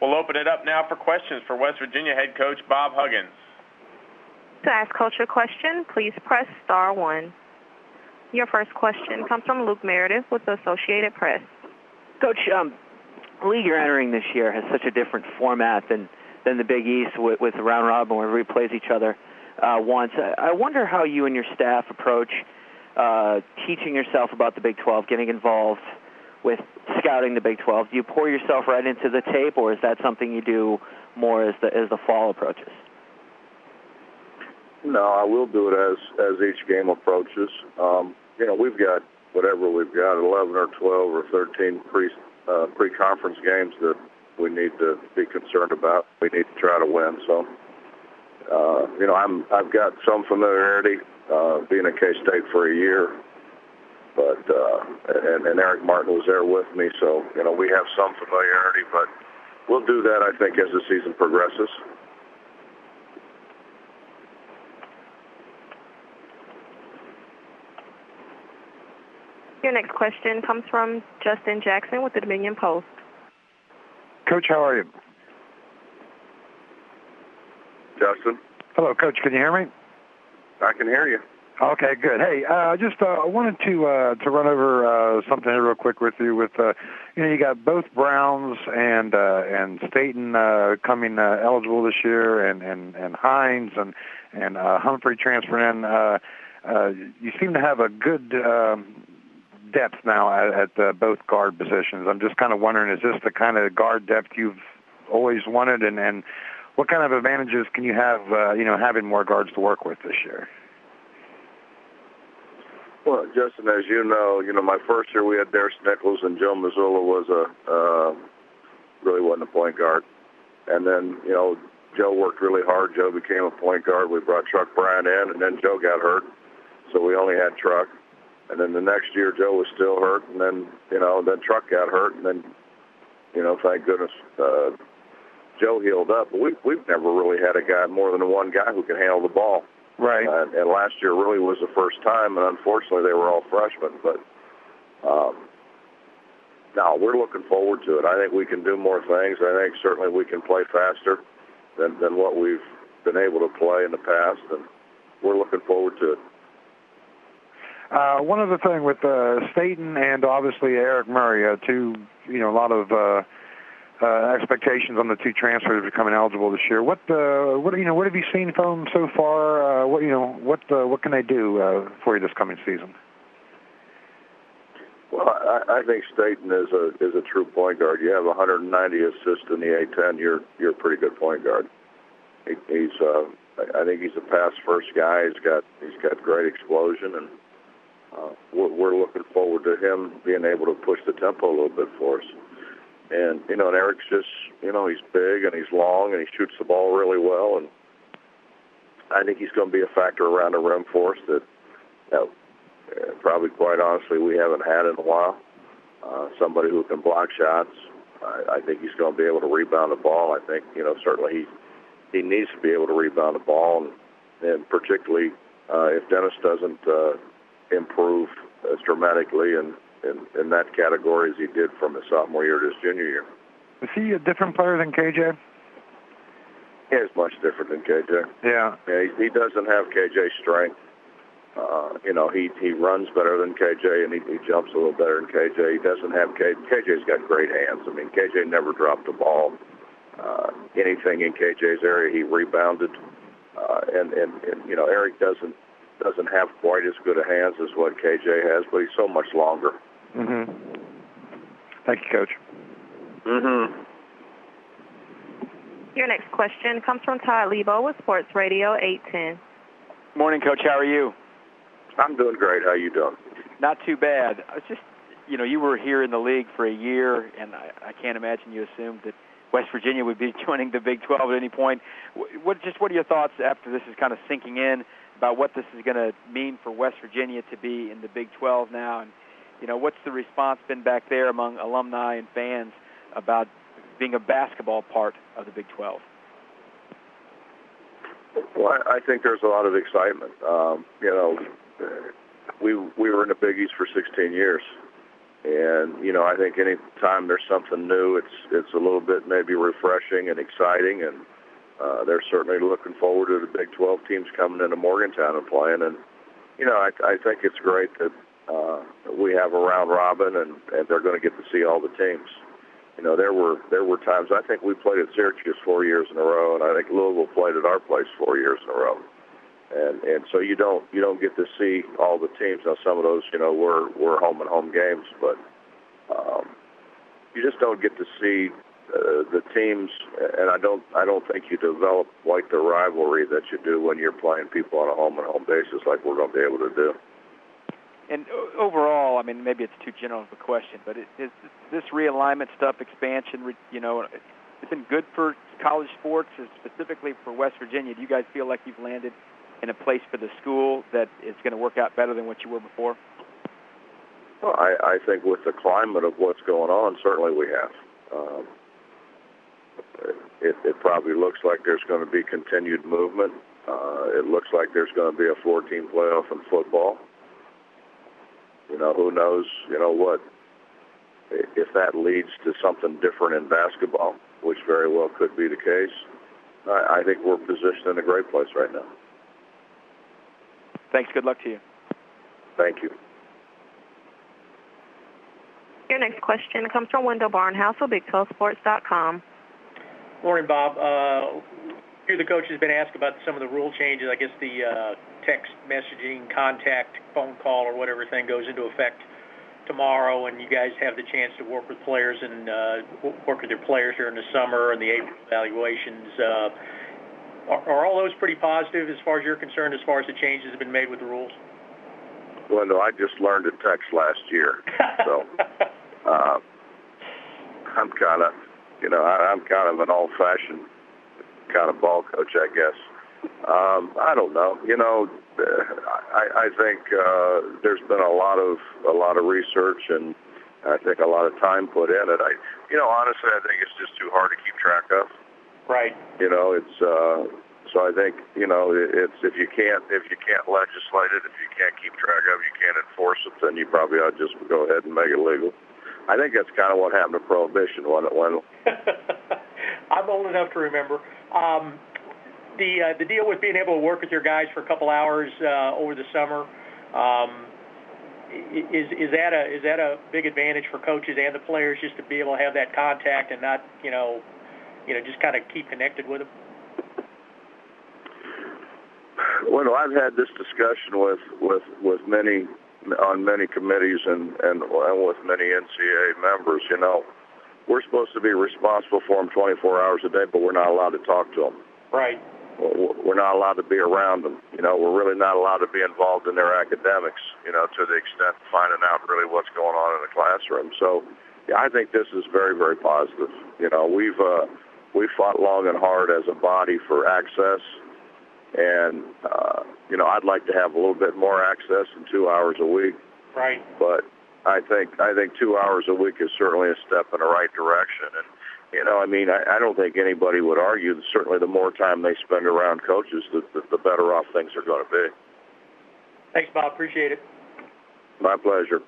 We'll open it up now for questions for West Virginia head coach Bob Huggins. To ask Coach a question, please press star 1. Your first question comes from Luke Meredith with the Associated Press. Coach, the league you're entering this year has such a different format than the Big East with the round robin where everybody plays each other once. I wonder how you and your staff approach teaching yourself about the Big 12, getting involved with scouting the Big 12. Do you pour yourself right into the tape, or is that something you do more as the fall approaches? No, I will do it as each game approaches. We've got whatever we've got, 11 or 12 or 13 pre-conference games that we need to be concerned about. We need to try to win. So, I've got some familiarity being at K-State for a year, but and Eric Martin was there with me, so we have some familiarity. But we'll do that, I think, as the season progresses. Your next question comes from Justin Jackson with the Dominion Post. Coach, how are you? Justin? Hello, Coach. Can you hear me? I can hear you. Okay, good. Hey, I wanted to run over something real quick with you. With you got both Browns and Staten coming eligible this year, and Hines and Humphrey transferring in. You seem to have a good depth now at both guard positions. I'm just kind of wondering, is this the kind of guard depth you've always wanted, and what kind of advantages can you have, having more guards to work with this year? Well, Justin, as you know, my first year we had Darius Nichols, and Joe Mazzulla was really wasn't a point guard. And then, Joe worked really hard. Joe became a point guard. We brought Chuck Bryant in, and then Joe got hurt, so we only had Truck. And then the next year, Joe was still hurt, and then, then Truck got hurt, and then, thank goodness, Joe healed up. But we've never really had a guy, more than one guy, who can handle the ball. Right. And last year really was the first time, and unfortunately they were all freshmen. But no, we're looking forward to it. I think we can do more things. I think certainly we can play faster than what we've been able to play in the past, and we're looking forward to it. One other thing with Staten and obviously Eric Murray, a lot of expectations on the two transfers becoming eligible this year. What have you seen from them so far? What can they do for you this coming season? Well, I think Staten is a true point guard. You have 190 assists in the A-10. You're a pretty good point guard. I think he's a pass first guy. He's got great explosion, and we're looking forward to him being able to push the tempo a little bit for us. And, and Eric's just, he's big and he's long and he shoots the ball really well. And I think he's going to be a factor around the rim for us that probably, quite honestly, we haven't had in a while. Somebody who can block shots. I think he's going to be able to rebound the ball. I think, certainly he needs to be able to rebound the ball. And particularly if Dennis doesn't improve as dramatically in that category as he did from his sophomore year to his junior year. Is he a different player than KJ? He is much different than KJ. Yeah. He doesn't have KJ's strength. He runs better than KJ, and he jumps a little better than KJ. He doesn't have KJ's got great hands. I mean, KJ never dropped the ball. Anything in KJ's area, he rebounded. And Eric doesn't have quite as good a hands as what KJ has, but he's so much longer. Mm-hmm. Thank you, Coach. Mm-hmm. Your next question comes from Todd Lebo with Sports Radio 810. Morning, Coach. How are you? I'm doing great. How you doing? Not too bad. I was just, you were here in the league for a year, and I can't imagine you assumed that West Virginia would be joining the Big 12 at any point. What are your thoughts after this is kind of sinking in about what this is going to mean for West Virginia to be in the Big 12 now? And, what's the response been back there among alumni and fans about being a basketball part of the Big 12? Well, I think there's a lot of excitement. We were in the Big East for 16 years, And, you know, I think any time there's something new, it's a little bit maybe refreshing and exciting, and they're certainly looking forward to the Big 12 teams coming into Morgantown and playing. And, you know, I think it's great that we have a round robin, and they're going to get to see all the teams. You know, there were times, I think we played at Syracuse 4 years in a row, and I think Louisville played at our place 4 years in a row. And so you don't get to see all the teams. Now some of those, you know, were home and home games, but you just don't get to see the teams. And I don't think you develop like the rivalry that you do when you're playing people on a home and home basis, like we're going to be able to do. And overall, I mean, maybe it's too general of a question, but is this realignment stuff, expansion, you know, it's been good for college sports, specifically for West Virginia. Do you guys feel like you've landed in a place for the school that is going to work out better than what you were before? Well, I think with the climate of what's going on, certainly we have. It probably looks like there's going to be continued movement. It looks like there's going to be a 4-team playoff in football. You know, who knows, you know, what, if that leads to something different in basketball, which very well could be the case. I think we're positioned in a great place right now. Thanks. Good luck to you. Thank you. Your next question comes from Wendell Barnhouse of BigToeSports.com. Morning, Bob. Here the coach has been asked about some of the rule changes. I guess the text messaging, contact, phone call, or whatever thing goes into effect tomorrow, and you guys have the chance to work with players and work with your players during the summer and the April evaluations. Are all those pretty positive as far as you're concerned, as far as the changes have been made with the rules? Well, no, I just learned to text last year, so I'm kind of, you know, I'm kind of an old-fashioned kind of ball coach, I guess. I don't know. You know, I think there's been a lot of research, and I think a lot of time put in it. You know, honestly, I think it's just too hard to keep track of. Right. You know, it's so I think, you know, it's if you can't legislate it, if you can't keep track of it, you can't enforce it, then you probably ought to just go ahead and make it legal. I think that's kind of what happened to Prohibition when it went. I'm old enough to remember. The deal with being able to work with your guys for a couple hours over the summer, is that a big advantage for coaches and the players, just to be able to have that contact and not, you know, just kind of keep connected with them? Well, I've had this discussion with many on many committees and with many NCAA members. You know, we're supposed to be responsible for them 24 hours a day, but we're not allowed to talk to them. Right. We're not allowed to be around them. You know, we're really not allowed to be involved in their academics, you know, to the extent of finding out really what's going on in the classroom. So, yeah, I think this is very, very positive. You know, we've fought long and hard as a body for access, and, you know, I'd like to have a little bit more access than 2 hours a week. Right. But I think 2 hours a week is certainly a step in the right direction. And, you know, I mean, I don't think anybody would argue that certainly the more time they spend around coaches, the better off things are going to be. Thanks, Bob. Appreciate it. My pleasure.